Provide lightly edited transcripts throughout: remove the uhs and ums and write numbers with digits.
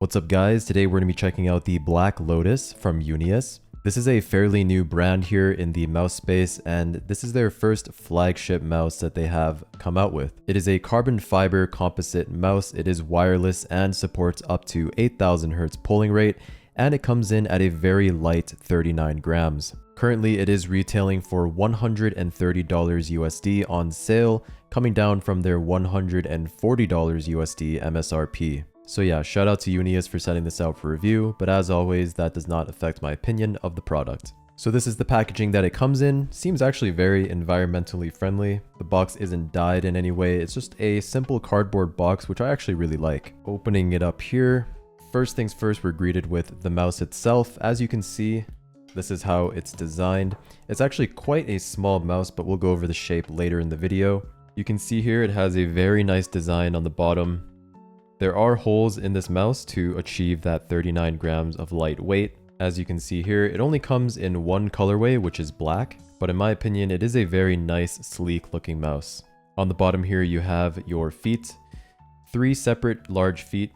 What's up guys, today we're going to be checking out the Black Lotus from UNIUS. This is a fairly new brand here in the mouse space, and this is their first flagship mouse that they have come out with. It is a carbon fiber composite mouse, it is wireless and supports up to 8000 Hz polling rate, and it comes in at a very light 39 grams. Currently it is retailing for $130 USD on sale, coming down from their $140 USD MSRP. So yeah, shout out to UNIUS for setting this out for review, but as always, that does not affect my opinion of the product. So this is the packaging that it comes in. Seems actually very environmentally friendly. The box isn't dyed in any way. It's just a simple cardboard box, which I actually really like. Opening it up here, first things first, we're greeted with the mouse itself. As you can see, this is how it's designed. It's actually quite a small mouse, but we'll go over the shape later in the video. You can see here it has a very nice design on the bottom. There are holes in this mouse to achieve that 39 grams of light weight. As you can see here, it only comes in one colorway, which is black, but in my opinion, it is a very nice, sleek looking mouse. On the bottom here, you have your feet, 3 separate large feet,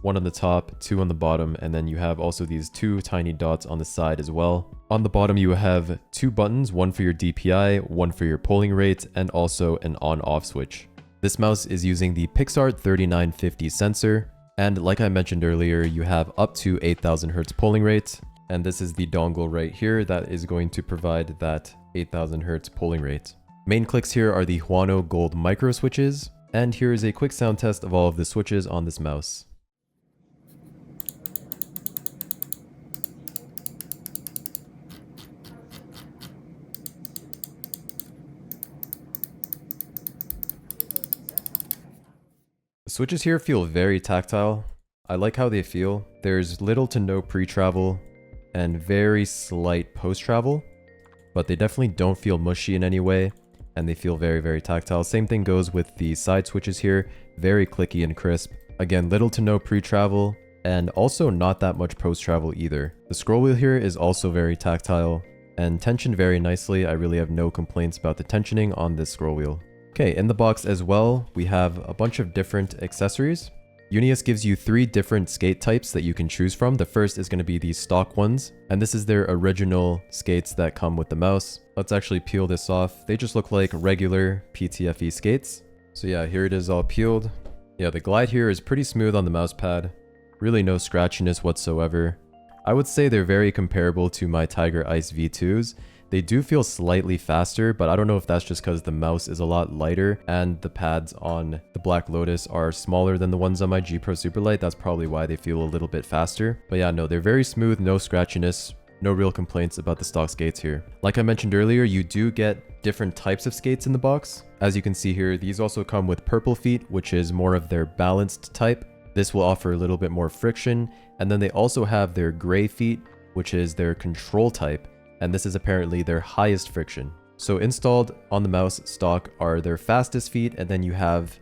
1 on the top, 2 on the bottom, and then you have also these 2 tiny dots on the side as well. On the bottom, you have 2 buttons, one for your DPI, one for your polling rate, and also an on-off switch. This mouse is using the Pixart 3950 sensor, and like I mentioned earlier, you have up to 8000 Hz polling rate, and this is the dongle right here that is going to provide that 8000 Hz polling rate. Main clicks here are the Huano Gold micro switches, and here is a quick sound test of all of the switches on this mouse. The switches here feel very tactile. I like how they feel. There's little to no pre-travel and very slight post-travel, but they definitely don't feel mushy in any way, and they feel very, very tactile. Same thing goes with the side switches here, very clicky and crisp. Again, little to no pre-travel, and also not that much post-travel either. The scroll wheel here is also very tactile and tensioned very nicely. I really have no complaints about the tensioning on this scroll wheel. Okay, in the box as well, we have a bunch of different accessories. UNIUS gives you 3 different skate types that you can choose from. The first is going to be the stock ones, and this is their original skates that come with the mouse. Let's actually peel this off. They just look like regular PTFE skates. So yeah, here it is all peeled. Yeah, the glide here is pretty smooth on the mouse pad. Really no scratchiness whatsoever. I would say they're very comparable to my Tiger Ice V2s. They do feel slightly faster, but I don't know if that's just because the mouse is a lot lighter and the pads on the Black Lotus are smaller than the ones on my G Pro Superlight. That's probably why they feel a little bit faster. But yeah, no, they're very smooth, no scratchiness, no real complaints about the stock skates here. Like I mentioned earlier, you do get different types of skates in the box. As you can see here, these also come with purple feet, which is more of their balanced type. This will offer a little bit more friction. And then they also have their gray feet, which is their control type. And this is apparently their highest friction. So installed on the mouse stock are their fastest feet, and then you have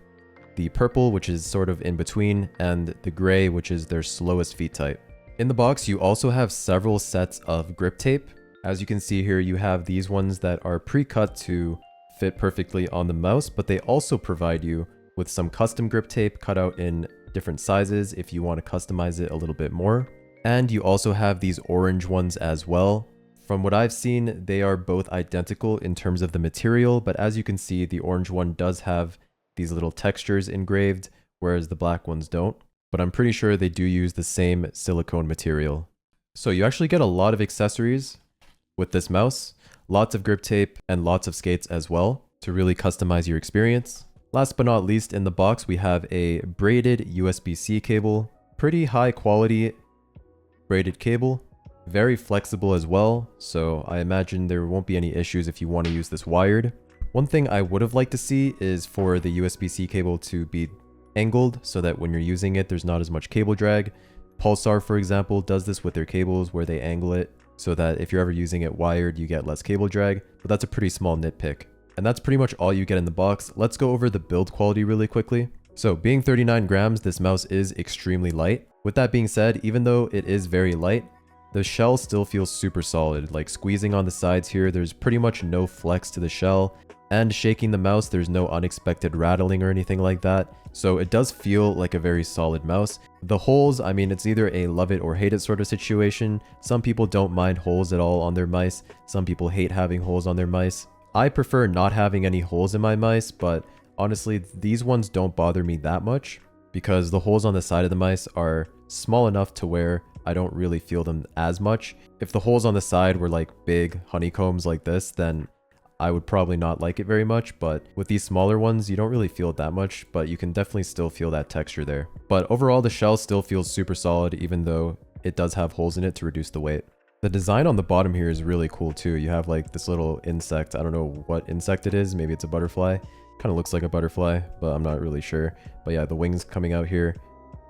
the purple, which is sort of in between, and the gray, which is their slowest feet type. In the box, you also have several sets of grip tape. As you can see here, you have these ones that are pre-cut to fit perfectly on the mouse, but they also provide you with some custom grip tape cut out in different sizes if you want to customize it a little bit more. And you also have these orange ones as well. From what I've seen, they are both identical in terms of the material, but as you can see, the orange one does have these little textures engraved, whereas the black ones don't. But I'm pretty sure they do use the same silicone material. So you actually get a lot of accessories with this mouse, lots of grip tape, and lots of skates as well to really customize your experience. Last but not least, in the box, we have a braided USB-C cable, pretty high quality braided cable. Very flexible as well, so I imagine there won't be any issues if you want to use this wired. One thing I would have liked to see is for the USB-C cable to be angled so that when you're using it, there's not as much cable drag. Pulsar, for example, does this with their cables where they angle it so that if you're ever using it wired, you get less cable drag, but that's a pretty small nitpick. And that's pretty much all you get in the box. Let's go over the build quality really quickly. So being 39 grams, this mouse is extremely light. With that being said, even though it is very light, the shell still feels super solid. Like squeezing on the sides here, there's pretty much no flex to the shell, And shaking the mouse, there's no unexpected rattling or anything like that. So it does feel like a very solid mouse. The holes, I mean, it's either a love it or hate it sort of situation. Some people don't mind holes at all on their mice. Some people hate having holes on their mice. I prefer not having any holes in my mice, but honestly, these ones don't bother me that much because the holes on the side of the mice are small enough to where I don't really feel them as much. If the holes on the side were like big honeycombs like this, then I would probably not like it very much, but with these smaller ones, you don't really feel it that much, but you can definitely still feel that texture there. But overall, the shell still feels super solid, even though it does have holes in it to reduce the weight. The design on the bottom here is really cool too. You have like this little insect. I don't know what insect it is. Maybe it's a butterfly. Kind of looks like a butterfly, but I'm not really sure. But yeah, the wings coming out here.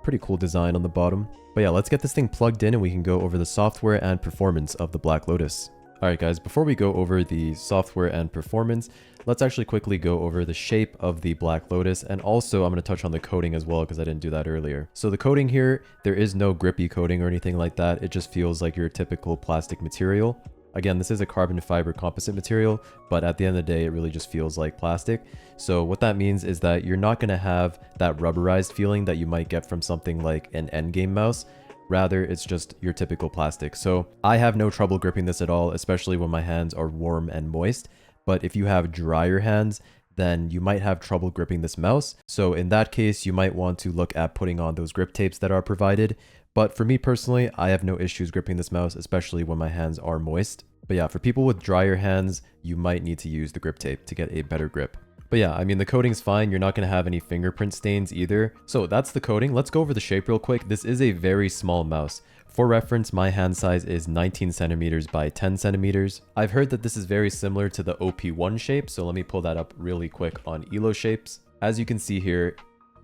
Pretty cool design on the bottom. But yeah, let's get this thing plugged in and we can go over the software and performance of the Black Lotus. Alright guys, before we go over the software and performance, let's actually quickly go over the shape of the Black Lotus, and also I'm going to touch on the coating as well because I didn't do that earlier. So the coating here, there is no grippy coating or anything like that. It just feels like your typical plastic material. Again, this is a carbon fiber composite material, but at the end of the day, it really just feels like plastic. So what that means is that you're not going to have that rubberized feeling that you might get from something like an endgame mouse. Rather, it's just your typical plastic. So I have no trouble gripping this at all, especially when my hands are warm and moist. But if you have drier hands, then you might have trouble gripping this mouse. So in that case, you might want to look at putting on those grip tapes that are provided. But for me personally, I have no issues gripping this mouse, especially when my hands are moist. But yeah, for people with drier hands, you might need to use the grip tape to get a better grip. But yeah, I mean, the coating's fine. You're not going to have any fingerprint stains either. So that's the coating. Let's go over the shape real quick. This is a very small mouse. For reference, my hand size is 19 centimeters by 10 centimeters. I've heard that this is very similar to the OP1 shape, so let me pull that up really quick on Elo shapes. As you can see here,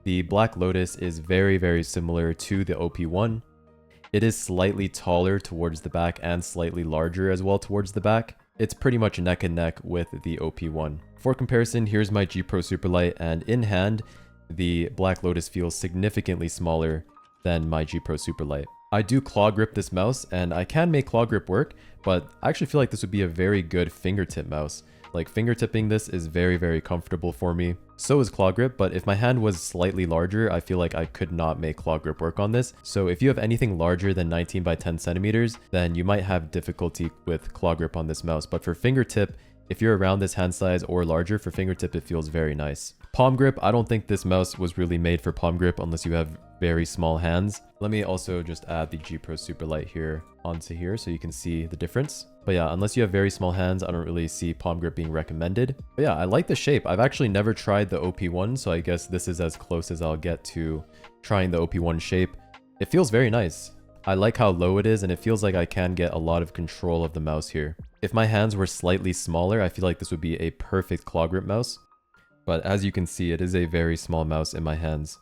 the Black Lotus is very, very similar to the OP1. It is slightly taller towards the back and slightly larger as well towards the back. It's pretty much neck and neck with the OP1. For comparison, here's my G Pro Superlight, and in hand, the Black Lotus feels significantly smaller than my G Pro Superlight. I do claw grip this mouse, and I can make claw grip work, but I actually feel like this would be a very good fingertip mouse. Like, fingertipping this is very, very comfortable for me. So is claw grip, but if my hand was slightly larger, I feel like I could not make claw grip work on this. So if you have anything larger than 19 by 10 centimeters, then you might have difficulty with claw grip on this mouse. But for fingertip, if you're around this hand size or larger, for fingertip, it feels very nice. Palm grip, I don't think this mouse was really made for palm grip unless you have very small hands. Let me also just add the G Pro Superlight here onto here so you can see the difference. But yeah, unless you have very small hands, I don't really see palm grip being recommended. But yeah, I like the shape. I've actually never tried the OP1, so I guess this is as close as I'll get to trying the OP1 shape. It feels very nice. I like how low it is, and it feels like I can get a lot of control of the mouse here. If my hands were slightly smaller, I feel like this would be a perfect claw grip mouse. But as you can see, it is a very small mouse in my hands.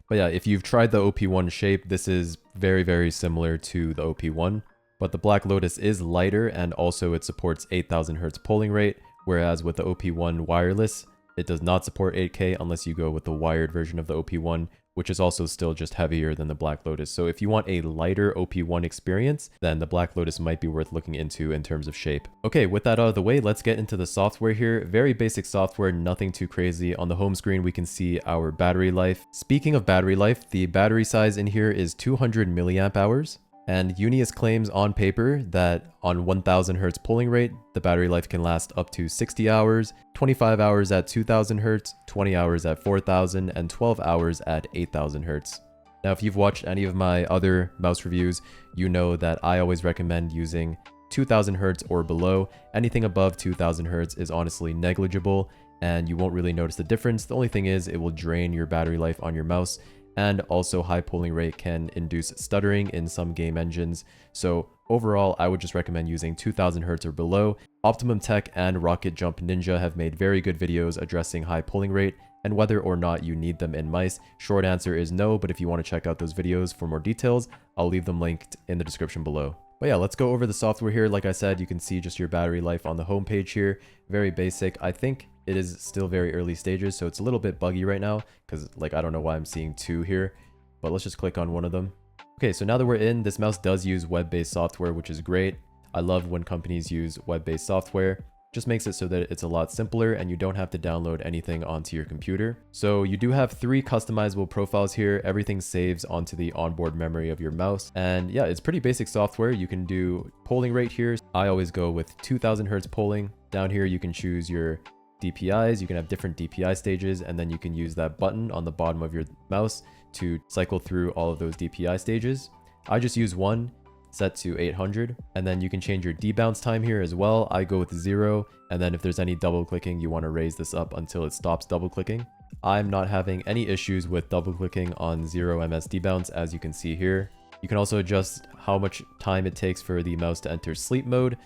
But yeah, if you've tried the OP1 shape, this is very, very similar to the OP1. But the Black Lotus is lighter, and also it supports 8000 Hz polling rate, whereas with the OP1 wireless, it does not support 8K unless you go with the wired version of the OP1, which is also still just heavier than the Black Lotus. So if you want a lighter OP1 experience, then the Black Lotus might be worth looking into in terms of shape. Okay, with that out of the way, let's get into the software here. Very basic software, nothing too crazy. On the home screen, we can see our battery life. Speaking of battery life, the battery size in here is 200 milliamp hours. And UNIUS claims on paper that on 1000 Hz polling rate, the battery life can last up to 60 hours, 25 hours at 2000 Hz, 20 hours at 4000, and 12 hours at 8000 Hz. Now, if you've watched any of my other mouse reviews, you know that I always recommend using 2000 Hz or below. Anything above 2000 Hz is honestly negligible, and you won't really notice the difference. The only thing is it will drain your battery life on your mouse. And also high polling rate can induce stuttering in some game engines. So overall, I would just recommend using 2000 Hz or below. Optimum Tech and Rocket Jump Ninja have made very good videos addressing high polling rate and whether or not you need them in mice. Short answer is no, but if you want to check out those videos for more details, I'll leave them linked in the description below. But yeah, let's go over the software here. Like I said, you can see just your battery life on the home page here. Very basic. I think it is still very early stages, so it's a little bit buggy right now because like I don't know why I'm seeing two here, but let's just click on one of them. Okay, so now that we're in, this mouse does use web-based software, which is great. I love when companies use web-based software. Just makes it so that it's a lot simpler and you don't have to download anything onto your computer. So you do have 3 customizable profiles here. Everything saves onto the onboard memory of your mouse. And yeah, it's pretty basic software. You can do polling rate here. I always go with 2000 hertz polling. Down here, you can choose your DPIs. You can have different DPI stages, and then you can use that button on the bottom of your mouse to cycle through all of those DPI stages. I just use one, set to 800, and then you can change your debounce time here as well. I go with 0, and then if there's any double clicking, you want to raise this up until it stops double clicking. I'm not having any issues with double clicking on 0 ms debounce, as you can see here. You can also adjust how much time it takes for the mouse to enter sleep mode,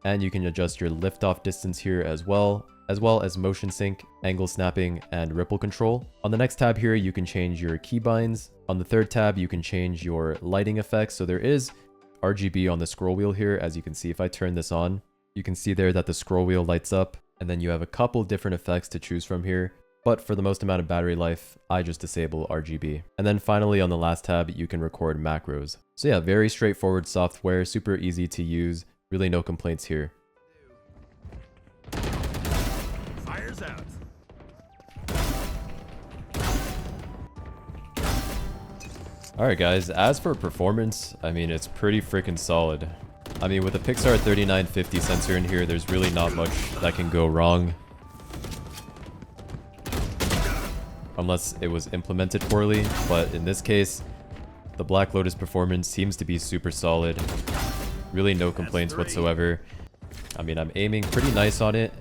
and you can adjust your liftoff distance here as well as motion sync, angle snapping, and ripple control. On the next tab here, you can change your keybinds. On the third tab, you can change your lighting effects. So there is RGB on the scroll wheel here. As you can see, if I turn this on, you can see there that the scroll wheel lights up, and then you have a couple different effects to choose from here. But for the most amount of battery life, I just disable RGB. And then finally on the last tab, you can record macros. So yeah, very straightforward software, super easy to use, really no complaints here. Fires out. Alright guys, as for performance, I mean, it's pretty freaking solid. I mean, with the Pixar 3950 sensor in here, there's really not much that can go wrong. Unless it was implemented poorly, but in this case, the Black Lotus performance seems to be super solid. Really no complaints whatsoever. I mean, I'm aiming pretty nice on it.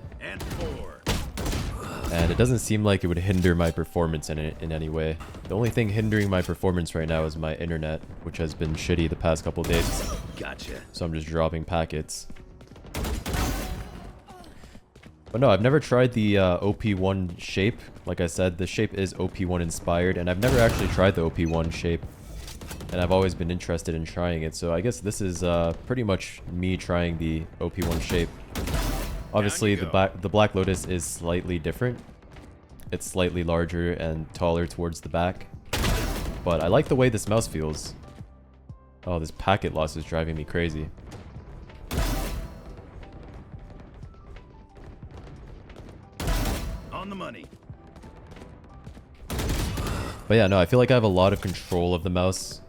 And it doesn't seem like it would hinder my performance in any way. The only thing hindering my performance right now is my internet, which has been shitty the past couple days. Gotcha. So I'm just dropping packets. But no, I've never tried the OP1 shape. Like I said, the shape is OP1 inspired, and I've never actually tried the OP1 shape. And I've always been interested in trying it, so I guess this is pretty much me trying the OP1 shape. Obviously, the Black Lotus is slightly different. It's slightly larger and taller towards the back. But I like the way this mouse feels. Oh, this packet loss is driving me crazy. On the money. But yeah, no, I feel like I have a lot of control of the mouse.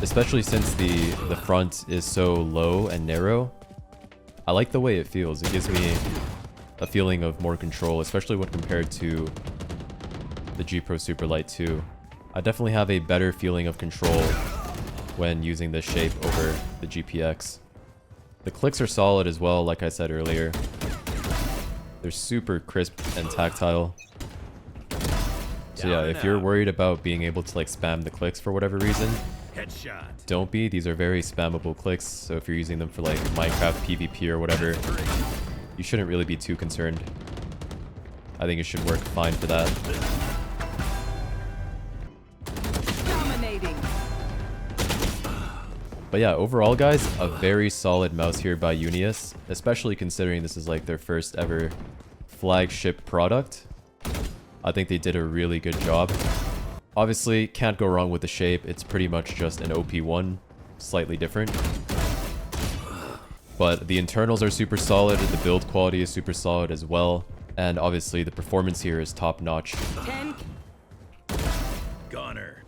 Especially since the front is so low and narrow. I like the way it feels. It gives me a feeling of more control, especially when compared to the G Pro Superlight 2. I definitely have a better feeling of control when using this shape over the GPX. The clicks are solid as well, like I said earlier. They're super crisp and tactile. So yeah, if you're worried about being able to like spam the clicks for whatever reason, Headshot. don't be. These are very spammable clicks, so if you're using them for like Minecraft PvP or whatever, you shouldn't really be too concerned. I think it should work fine for that. Dominating. But yeah, overall guys, a very solid mouse here by UNIUS, especially considering this is like their first ever flagship product. I think they did a really good job. Obviously, can't go wrong with the shape. It's pretty much just an OP1, slightly different. But the internals are super solid, the build quality is super solid as well, and obviously the performance here is top notch. Goner.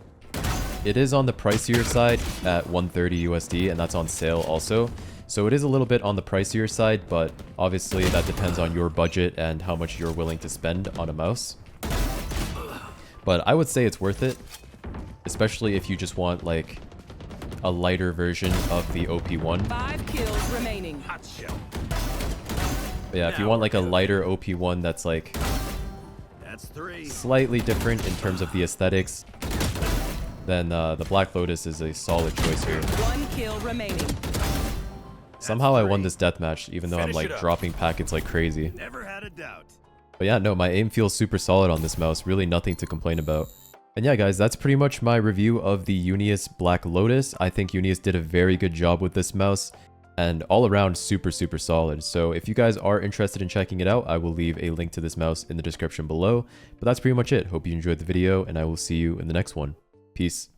It is on the pricier side at 130 USD, and that's on sale also. So it is a little bit on the pricier side, but obviously that depends on your budget and how much you're willing to spend on a mouse. But I would say it's worth it, especially if you just want like a lighter version of the OP1. 5 kills remaining. Hot shell. But yeah, if you want like a lighter OP1 that's like That's 3. slightly different in terms of the aesthetics, then the Black Lotus is a solid choice here. 1 kill remaining. Somehow I won this deathmatch, even though I'm Finish like it up. dropping packets like crazy. Never had a doubt. But yeah, no, my aim feels super solid on this mouse. Really nothing to complain about. And yeah, guys, that's pretty much my review of the UNIUS Black Lotus. I think UNIUS did a very good job with this mouse. And all around, super, super solid. So if you guys are interested in checking it out, I will leave a link to this mouse in the description below. But that's pretty much it. Hope you enjoyed the video, and I will see you in the next one. Peace.